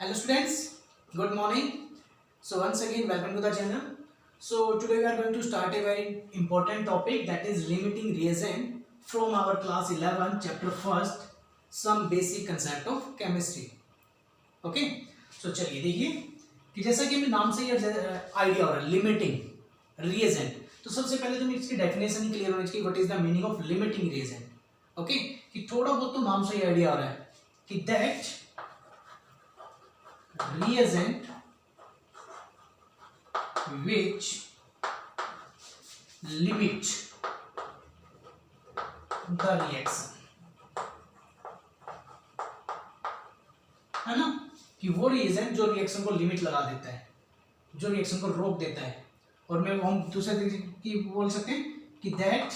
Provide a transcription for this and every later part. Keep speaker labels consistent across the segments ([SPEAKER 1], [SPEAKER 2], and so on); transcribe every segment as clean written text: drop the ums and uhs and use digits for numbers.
[SPEAKER 1] Hello students, good morning. So once again welcome to the channel. So today we are going to start a very important topic, that is limiting reagent from our class 11 chapter first, some basic concept of chemistry. Okay, so चलिए देखिए कि जैसा कि हमें नाम से ही idea हो रहा है लिमिटिंग रिएजेंट, तो सबसे पहले तो इसकी डेफिनेशन ही क्लियर होनी चाहिए, what is the meaning of limiting reagent. Okay, कि थोड़ा बहुत तो नाम से ही आइडिया हो रहा है कि that reagent which limit the reaction, है ना, कि वो रिएजेंट जो रिएक्शन को लिमिट लगा देता है, जो रिएक्शन को रोक देता है. और मैं हम दूसरे तरीके की बोल सकते हैं कि that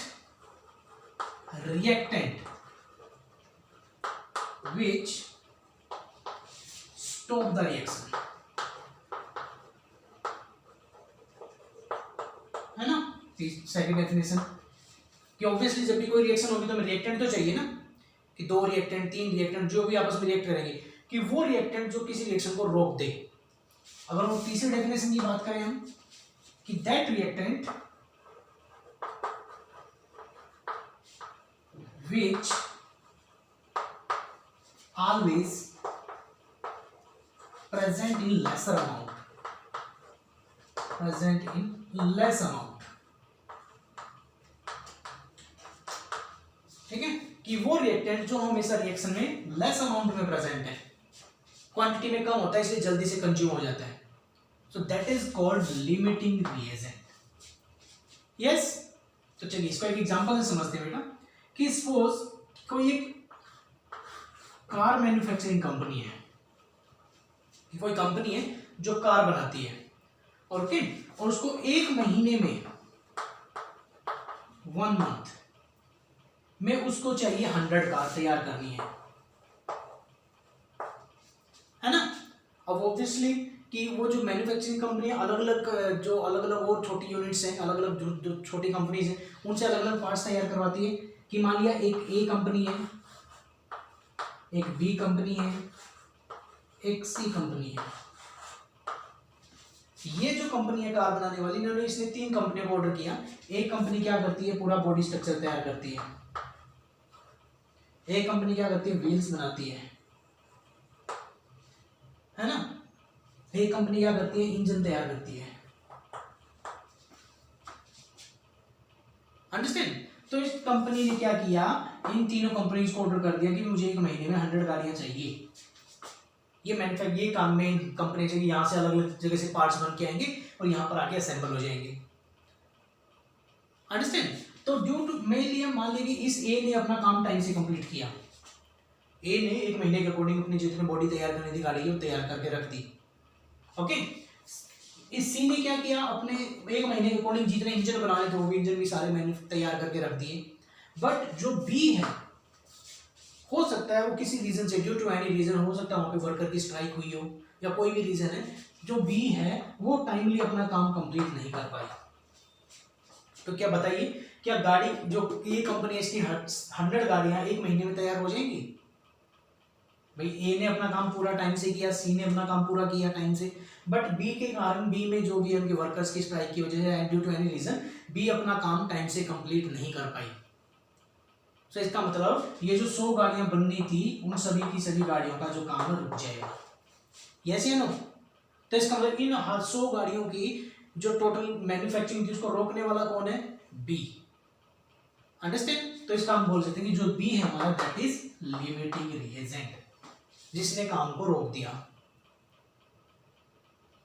[SPEAKER 1] reactant which stop the reaction, है ना. सेकंड डेफिनेशन कि ऑब्वियसली जब भी कोई रिएक्शन होगी तो हमें रिएक्टेंट तो चाहिए ना, कि दो रिएक्टेंट तीन रिएक्टेंट जो भी आपस में रिएक्ट करेंगे, कि वो रिएक्टेंट जो किसी रिएक्शन को रोक दे. अगर हम तीसरी डेफिनेशन की बात करें हम कि that reactant which always present in lesser amount, ठीक है, कि वो रिएक्टेंट जो हमेशा रिएक्शन में लेस अमाउंट में प्रेजेंट है, क्वांटिटी में कम होता है इसलिए जल्दी से कंज्यूम हो जाता है. सो that is called limiting reagent. Yes, तो चलिए इसको एक एग्जांपल से समझते हैं बेटा. कि सपोज कोई एक कार मैन्युफैक्चरिंग कंपनी है, कोई कंपनी है जो कार बनाती है, और ओके, और उसको एक महीने में 1 मंथ में उसको चाहिए 100 कार तैयार करनी है ना. अब ऑब्वियसली कि वो जो मैन्युफैक्चरिंग कंपनी है अलग अलग जो अलग अलग और छोटी यूनिट्स हैं, अलग अलग जो छोटी कंपनीज हैं उनसे अलग अलग पार्ट्स तैयार करवाती है. कि मान लिया एक ए कंपनी है, एक बी कंपनी है, एक सी कंपनी है. ये जो कंपनी है कार बनाने वाली, इन्होंने इसने 3 कंपनियों को ऑर्डर किया. एक कंपनी क्या करती है, पूरा बॉडी स्ट्रक्चर तैयार करती है. एक कंपनी क्या करती है, व्हील्स बनाती है ना. एक कंपनी क्या करती है, इंजन तैयार करती है. अंडरस्टैंड. तो इस कंपनी ने क्या किया, इन तीनों कंपनीज को ऑर्डर कर दिया कि मुझे एक महीने में 100 गाड़ियां चाहिए. ये काम में कंपनी से यहाँ से अलग अलग जगह से पार्ट्स बन के आएंगे और यहाँ पर आके असेंबल हो जाएंगे. अंडरस्टैंड. तो ड्यू टू मेन लिया, मान लीजिए कि इस ए ने अपना काम टाइम से कंप्लीट किया. ए ने एक महीने के अकॉर्डिंग अपनी जितनी बॉडी तैयार करनी थी गाड़ी की वो तैयार करके रख दी. ओके. इस सी ने क्या किया, अपने एक महीने के अकॉर्डिंग जितने इंजन बनाने थे वो भी इंजन भी सारे तैयार करके रख दिए. बट जो बी है, हो सकता है वो किसी रीजन से, ड्यू टू एनी रीजन, हो सकता है वहां पे वर्कर की स्ट्राइक हुई हो या कोई भी रीजन है, जो बी है वो टाइमली अपना काम कंप्लीट नहीं कर पाई. तो क्या बताइए, क्या गाड़ी जो ये कंपनी इसकी 100 गाड़ियां एक महीने में तैयार हो जाएंगी? भाई ए ने अपना काम पूरा टाइम से किया, सी ने अपना काम पूरा किया टाइम से, बट बी के कारण, बी में जो भी उनके वर्कर्स की स्ट्राइक की वजह से, ड्यू टू एनी रीजन, बी अपना काम टाइम से कंप्लीट नहीं कर पाई. तो इसका मतलब ये जो 100 गाड़ियां बननी थी उन सभी की सभी गाड़ियों का जो काम है रुक जाएगा. यस या नो. तो इसका मतलब इन 100 गाड़ियों की जो टोटल मैन्युफैक्चरिंग थी उसको रोकने वाला कौन है, बी. अंडरस्टैंड. तो इसका हम बोल सकते हैं कि जो बी है हमारा, दैट इज लिमिटिंग रिएजेंट, जिसने काम को रोक दिया.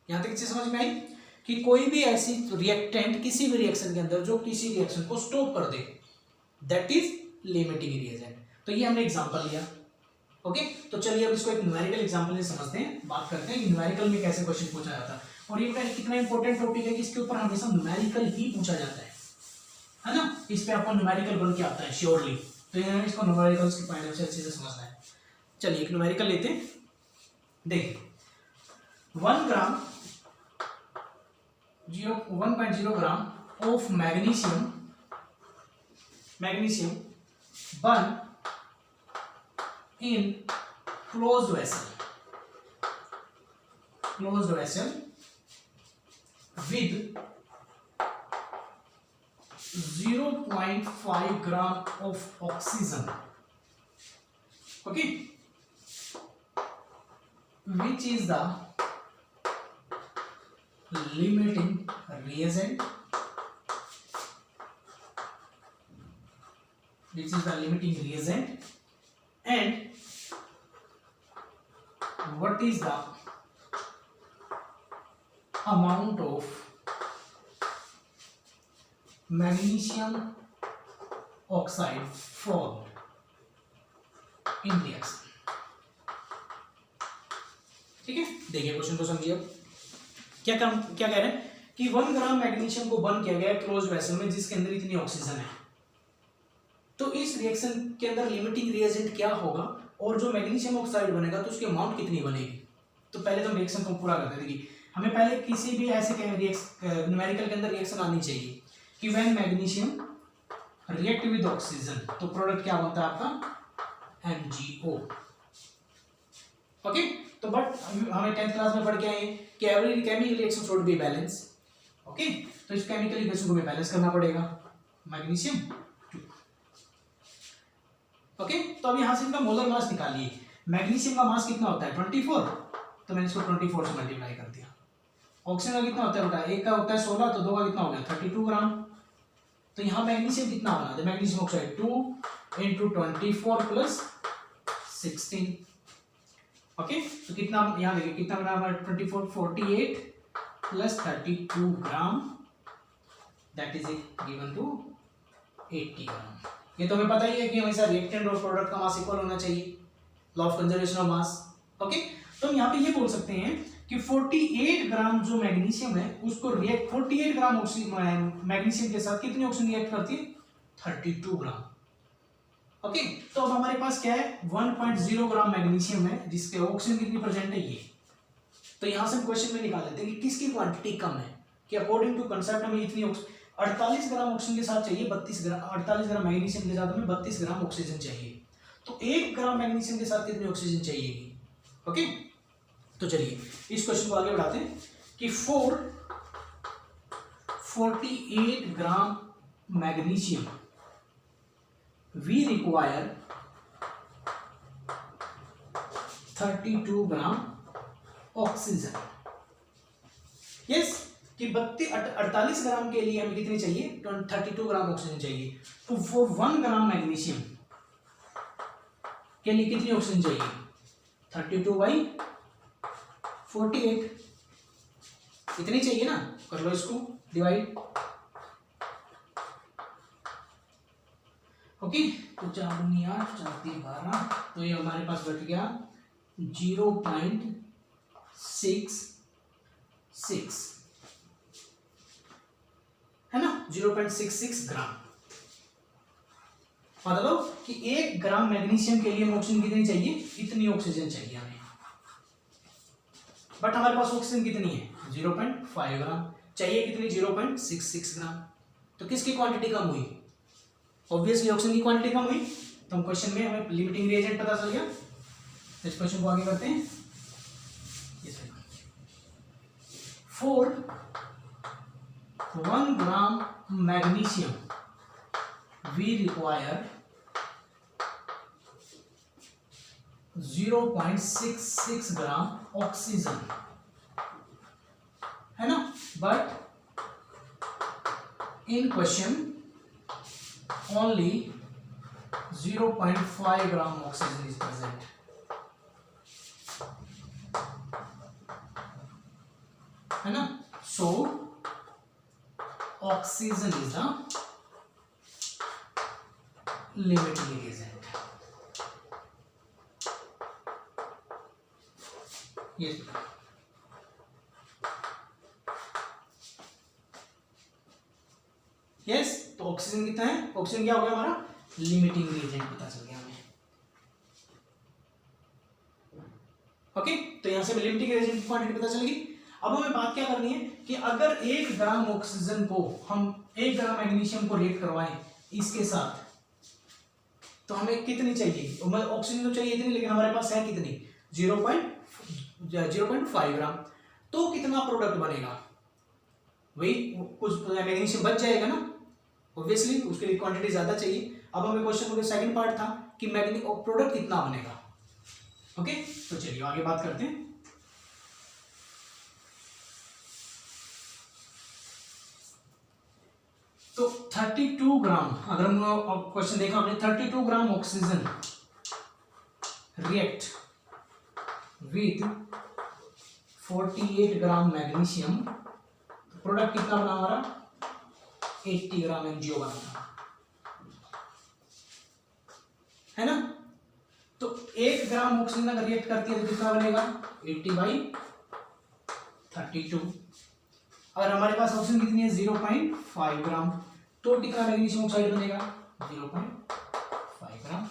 [SPEAKER 1] यहां तक समझ में आई कि कोई भी ऐसी रिएक्टेंट किसी भी रिएक्शन के अंदर जो किसी रिएक्शन को स्टॉप कर दे, दैट इज लिमिटिंग रिएजेंट. तो ये हमने एग्जांपल लिया. ओके. तो चलिए अब इसको एक न्यूमेरिकल एग्जांपल से समझते हैं, बात करते हैं कि न्यूमेरिकल में कैसे क्वेश्चन पूछा जाता है. और ये कितना इंपॉर्टेंट टॉपिक है कि इसके ऊपर हमेशा न्यूमेरिकल ही पूछा जाता है ना. इस पे आपको न्यूमेरिकल बन के आता है श्योरली. तो ये इसको न्यूमेरिकल्स के पॉइंट से अच्छे से समझना है. चलिए एक न्यूमेरिकल लेते हैं. देखिए 1 ग्राम 1.0 gram of magnesium burn in closed vessel. closed vessel with 0.5 gram of oxygen, okay, which is the limiting reagent, and what is the amount of magnesium oxide formed in reaction. ठीक है, देखिए question को समझिए। अब क्या कह रहे हैं कि 1 ग्राम मैग्नीशियम को बर्न किया गया क्लोज वेसल में जिसके अंदर इतनी ऑक्सीजन है, तो इस रिएक्शन के अंदर लिमिटिंग रिएजेंट क्या होगा और जो मैग्नीशियम ऑक्साइड बनेगा तो उसकी अमाउंट कितनी बनेगी। तो पहले तो रिएक्शन को पूरा करते हैं। हमें पहले किसी भी ऐसे न्यूमेरिकल के अंदर रिएक्शन आनी चाहिए कि when magnesium react with oxygen तो प्रोडक्ट क्या बनता है आपका MgO, ओके। तो बट हमें 10th क्लास में पढ़ के आए कि every chemical reaction should be balance, okay. तो इस केमिकल रिएक्शन को हमें बैलेंस करना पड़ेगा मैग्नीशियम 2, ओके। तो अब यहां से इनका मोलर मास निकालिए। मैग्नीशियम का मास कितना होता है 24, तो मैंने इसको 24 से मल्टीप्लाई कर दिया। ऑक्सीजन का कितना होता है बेटा, एक का होता है 16, तो दो का कितना हो गया 32 ग्राम। तो यहाँ मैग्नीशियम कितना बना था, मैग्नीशियम ऑक्साइड 2 × 24 + 16, ओके। तो कितना यहाँ देखिए कितना बना हमारा 24 48 + 32 gram, that is given to 80 gram. ये तो हमें पता ही है कि हमेशा रिएक्टेंट और प्रोडक्ट का मास इक्वल होना चाहिए, law of conservation of mass, okay. तो हम यहाँ पे ये बोल सकते हैं कि 48 ग्राम जो मैग्नीशियम है उसको 48 ग्राम मैग्नीशियम के साथ कितनी ऑक्सीजन रिएक्ट करती है 32 ग्राम, ओके। तो अब हमारे पास क्या है 1.0 ग्राम मैग्नीशियम है जिसके ऑक्सीजन कितनी प्रेजेंट है ये। तो यहां से हम क्वेश्चन में निकाल लेते हैं कि किसकी क्वांटिटी कम है, कि अकॉर्डिंग टू कंसेप्ट हमें इतनी 48 ग्राम ऑक्सीजन के साथ चाहिए 32 ग्राम, 48 ग्राम मैग्नीशियम के साथ हमें 32 ग्राम ऑक्सीजन चाहिए। तो 1 ग्राम मैग्नीशियम के साथ कितनी ऑक्सीजन चाहिए, ओके। तो चलिए इस क्वेश्चन को आगे बढ़ाते हैं कि 48 gram magnesium we require 32 gram oxygen. Yes, कि 48 ग्राम के लिए हमें कितनी चाहिए 32 ग्राम ऑक्सीजन चाहिए। तो फॉर 1 ग्राम मैग्नीशियम के लिए कितनी ऑक्सीजन चाहिए 32/48, इतनी चाहिए ना, कर लो इसको डिवाइड, ओके। तो 4 दूनी 8 4 3 12, तो ये हमारे पास बच गया 0.66 है ना, 0.66 ग्राम। मतलब कि 1 ग्राम मैग्नीशियम के लिए ऑक्सीजन कितनी चाहिए, इतनी ऑक्सीजन चाहिए हमें, बट हमारे पास ऑक्सीजन कितनी है 0.5 ग्राम, चाहिए कितनी 0.66 ग्राम। तो किसकी क्वांटिटी कम हुई, ऑब्वियसली ऑक्सीजन की क्वांटिटी कम हुई। तो हम क्वेश्चन में हमें लिमिटिंग रिएजेंट पता चल गया। इस क्वेश्चन को आगे करते हैं। For 1 gram magnesium we require 0.66 gram oxygen, है ना, but in question only 0.5 gram oxygen is present, है ना। So oxygen is the limiting reagent। yes yes, तो ऑक्सीजन कितना है, ऑक्सीजन क्या हो गया हमारा लिमिटिंग रिएजेंट पता चल गया हमें, ओके। तो यहां से लिमिटिंग रिएजेंट की क्वांटिटी पता चल गई। अब हमें बात क्या करनी है कि अगर 1 ग्राम ऑक्सीजन को हम 1 ग्राम मैग्नीशियम को रिएक्ट करवाएं इसके साथ, तो हमें कितनी चाहिए, ऑक्सीजन तो चाहिए इतनी, लेकिन हमारे पास है कितनी 0.5 ग्राम। तो कितना प्रोडक्ट बनेगा, वही कुछ मैग्नीशियम बच जाएगा ना, ऑब्वियसली उसके लिए क्वांटिटी ज्यादा चाहिए। अब हमें क्वेश्चन का सेकंड पार्ट था कि मैग्नीशियम प्रोडक्ट कितना बनेगा। ओके, तो चलिए आगे बात करते हैं। तो 32 ग्राम, अगर हम क्वेश्चन देखा हमने, 32 gram oxygen react with 48 gram magnesium, product कितना बना हमारा, 80 ग्राम एमजीओ बना है ना। तो 1 ग्राम ऑक्सीजन अगर रिएक्ट करती है तो कितना बनेगा, 80/32। अगर हमारे पास ऑक्सीजन कितनी है, 0.5 ग्राम, तो कितना मैग्नीशियम ऑक्साइड बनेगा, 0.5 ग्राम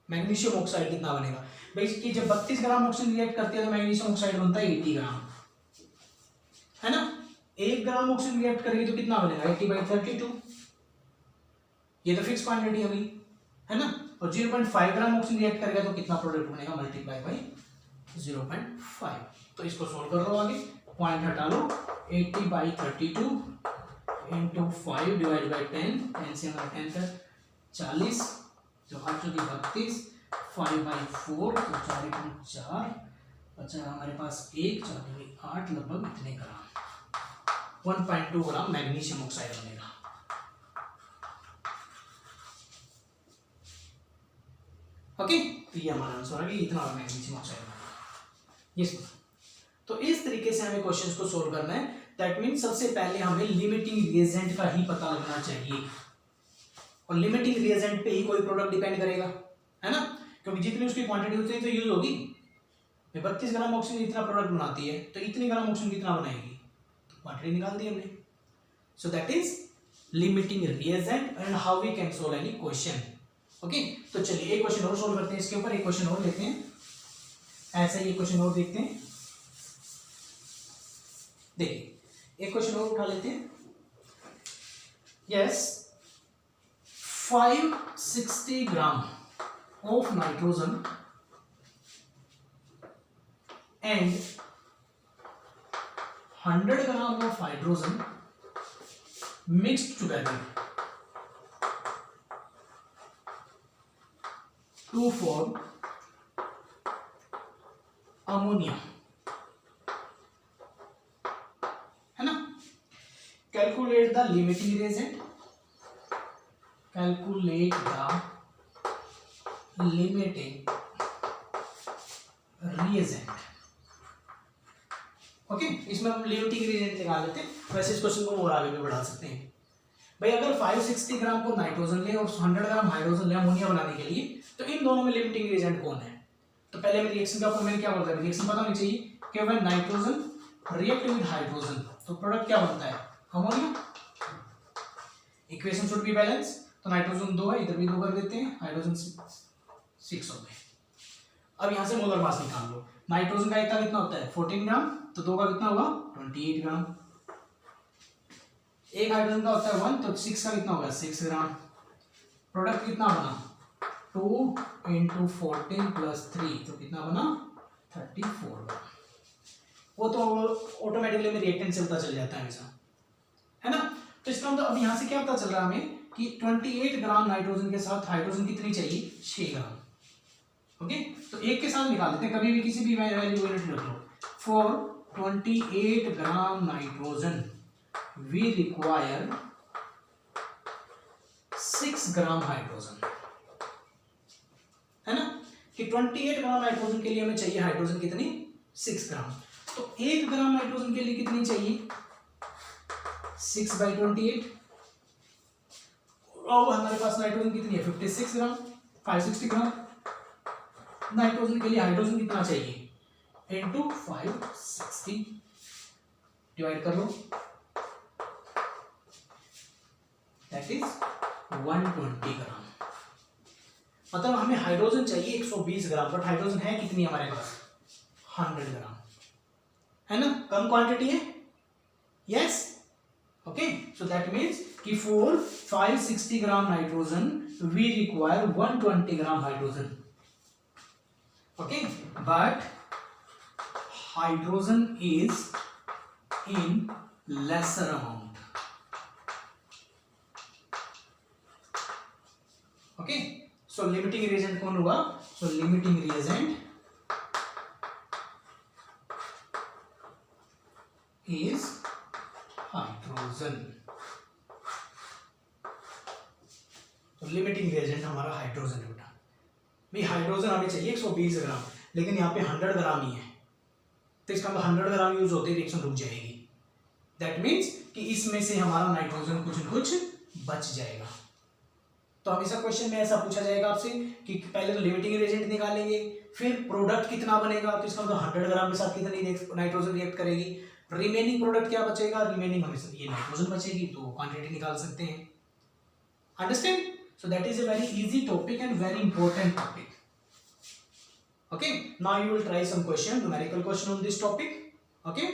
[SPEAKER 1] मैग्नीशियम ऑक्साइड कितना बनेगा भाई, कि जब 32 ग्राम ऑक्सीजन रिएक्ट करती है तो मैग्नीशियम ऑक्साइड बनता है 80 ग्राम, है ना। 1 ग्राम ऑक्सीजन रिएक्ट करेगी तो कितना बनेगा, 80/32, ये तो फिक्स क्वांटिटी अभी, है ना। और 0.5 ग्राम ऑक्सीजन रिएक्ट करेगा तो कितना प्रोडक्ट बनेगा, मल्टीप्लाई बाई 0.5। तो इसको सोल्व कर लो, आगे पॉइंट हटा लो, 80/32 इंटू 5 डिवाइड बाई 10, 10 से हमारा 10 का 40, जो हाथ चुकी 32, 5/4 तो 4 बचा हमारे पास 1, 4 8, लगभग इतने ग्राम, 1.2 ग्राम मैग्नीशियम ऑक्साइड बनेगा। ओके, तो ये हमारा आंसर है कि इतना मैग्नीशियम ऑक्साइड बनेगा। यस, तो इस तरीके से हमें क्वेश्चंस को सोल्व करना है। दैट मीन सबसे पहले हमें लिमिटिंग रिएजेंट का ही पता लगना चाहिए, और लिमिटिंग रिएजेंट पे ही कोई प्रोडक्ट डिपेंड करेगा, है ना, क्योंकि जितनी उसकी क्वांटिटी होती है तो यूज होगी। 32 ग्राम ऑक्सीजन इतना प्रोडक्ट बनाती है तो इतनी ग्राम ऑक्सीजन कितना बनाएगी, तो क्वांटिटी निकाल दी हमने। So that is limiting reagent and how we can solve any question. Okay, तो चलिए एक क्वेश्चन और सोल्व करते हैं, इसके ऊपर एक क्वेश्चन और लेते हैं, ऐसा ही एक क्वेश्चन और देखते हैं। देखिए एक क्वेश्चन और उठा लेते हैं। Yes, 560 gram of nitrogen and 100 gram of hydrogen mixed together to form ammonia, है ना। Calculate the limiting reagent, calculate the limiting reagent. Okay, इसमें हम लिमिटिंग रिएजेंट निकाल लेते हैं, वैसे इस क्वेश्चन को और आगे भी बढ़ा सकते हैं। भाई अगर 560 ग्राम को नाइट्रोजन ले और 100 ग्राम हाइड्रोजन ले अमोनिया बनाने के लिए, तो इन दोनों में लिमिटिंग रिएजेंट कौन है। तो पहले हमें रिएक्शन का फॉर्मूला क्या बोलता है, रिएक्शन पता होनी चाहिए कि when nitrogen react with hydrogen तो प्रोडक्ट क्या बनता है, ammonia. Equation should be balance, तो नाइट्रोजन 2 है, इधर भी 2 कर देते हैं, हाइड्रोजन 6 हो गए। अब यहां से मोलर मास निकाल लो, नाइट्रोजन का इतना कितना होता है 14 ग्राम, तो 2 का कितना होगा 28 ग्राम, एक हाइड्रोजन का होता है 1, तो 6 का कितना होगा 6 ग्राम। प्रोडक्ट कितना बना 2 × 14 + 3, तो कितना बना 34 ग्राम। वो तो ऑटोमेटिकली में रिएक्टेंट से पता चल जाता है हमेशा, है ना। तो इसका मतलब अब यहाँ से क्या पता चल रहा है हमें कि 28 ग्राम नाइट्रोजन के साथ हाइड्रोजन कितनी चाहिए 6 ग्राम। ओके, तो एक के साथ निकाल देते हैं, कभी भी किसी भी वैल्यू यूनिट रख लो। For 28 gram nitrogen we require 6 gram hydrogen, है ना, कि 28 ग्राम नाइट्रोजन के लिए हमें चाहिए हाइड्रोजन कितनी 6 ग्राम। तो 1 ग्राम नाइट्रोजन के लिए कितनी चाहिए 6/28, और हमारे पास नाइट्रोजन कितनी है 56 ग्राम, 560 ग्राम। नाइट्रोजन के लिए हाइड्रोजन कितना चाहिए इंटू 560, डिवाइड कर लो, दैट इज 120 ग्राम। मतलब हमें हाइड्रोजन चाहिए 120 ग्राम, बट हाइड्रोजन है कितनी हमारे पास 100 ग्राम, है ना, कम क्वांटिटी है। Yes, okay, so that means कि for 560 gram nitrogen we require 120 gram hydrogen. Okay, but hydrogen is in lesser amount. Okay, so limiting reagent कौन हुआ? So limiting reagent is hydrogen. तो लिमिटिंग रिएजेंट हमारा hydrogen है बेटा. भाई hydrogen हमें चाहिए 120 ग्राम, लेकिन यहाँ पे 100 ग्राम ही है, तो इसका मतलब 100 ग्राम यूज होते ही रिएक्शन रुक जाएगी. दैट मीन्स कि इसमें से हमारा नाइट्रोजन कुछ न कुछ बच जाएगा. तो हमेशा क्वेश्चन में ऐसा पूछा जाएगा आपसे कि पहले तो लिमिटिंग रिएजेंट निकालेंगे, फिर प्रोडक्ट कितना बनेगा, तो इसका मतलब 100 ग्राम के साथ कितनी नाइट्रोजन रिएक्ट करेगी, रिमेनिंग प्रोडक्ट क्या बचेगा, रिमेनिंग हमेशा ये नाइट्रोजन बचेगी, तो क्वांटिटी निकाल सकते हैं. Understand? So that is a very easy topic and very important topic. Okay, now you will try some question, numerical question on this topic. Okay.